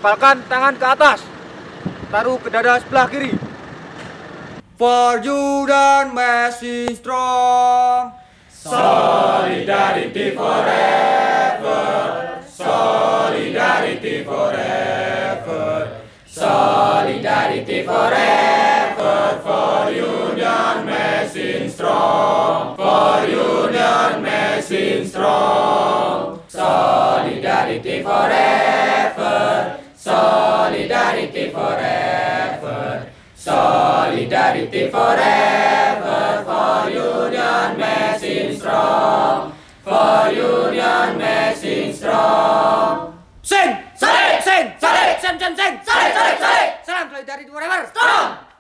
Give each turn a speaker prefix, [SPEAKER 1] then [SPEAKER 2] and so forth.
[SPEAKER 1] Kepalkan tangan ke atas. Taruh ke dada sebelah kiri. For you dan Messi strong.
[SPEAKER 2] Solidarity forever. Solidarity forever. Solidarity forever. For Union Messing strong. For Union Messing strong. Solidarity forever. Solidarity forever. Solidarity forever. For Union Messing strong. For Union Messing strong.
[SPEAKER 1] Sing!
[SPEAKER 2] Salib!
[SPEAKER 1] Sing!
[SPEAKER 2] Salib!
[SPEAKER 1] Sing! Sing! Sing!
[SPEAKER 2] Salib! Salib! Salib!
[SPEAKER 1] Salam solidarity forever.
[SPEAKER 2] Strong!